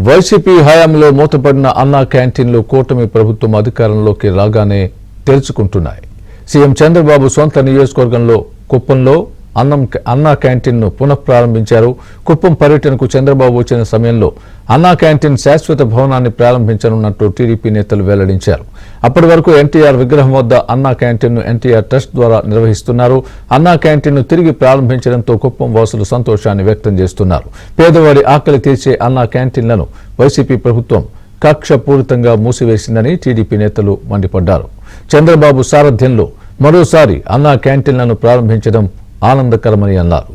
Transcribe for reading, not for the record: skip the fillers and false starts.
YCP హయాంలో మూతపడిన అన్నా క్యాంటీన్లు కూటమి ప్రభుత్వం అధికారంలోకి రాగానే తెరుచుకుంటున్నాయి. సీఎం చంద్రబాబు సొంత నియోజకవర్గంలో కుప్పంలో అన్నా క్యాంటీన్ను పునఃప్రారంభించారు. కుప్పం పర్యటనకు చంద్రబాబు వచ్చిన సమయంలో అన్నా క్యాంటీన్ శాశ్వత భవనాన్ని ప్రారంభించనున్నట్టు టీడీపీ నేతలు వెల్లడించారు. అప్పటి వరకు ఎన్టీఆర్ విగ్రహం వద్ద అన్నా క్యాంటీన్ను ఎన్టీఆర్ ట్రస్ట్ ద్వారా నిర్వహిస్తున్నారు. అన్నా క్యాంటీన్ను తిరిగి ప్రారంభించడంతో కుప్పం వాసులు సంతోషాన్ని వ్యక్తం చేస్తున్నారు. పేదవాడి ఆకలి తీర్చే అన్నా క్యాంటీన్లను వైసీపీ ప్రభుత్వం కక్షపూరితంగా మూసివేసిందని టీడీపీ నేతలు మండిపడ్డారు. చంద్రబాబు సారథ్యంలో మరోసారి అన్నా క్యాంటీన్లను ప్రారంభించడం ఆనందకరమని అన్నారు.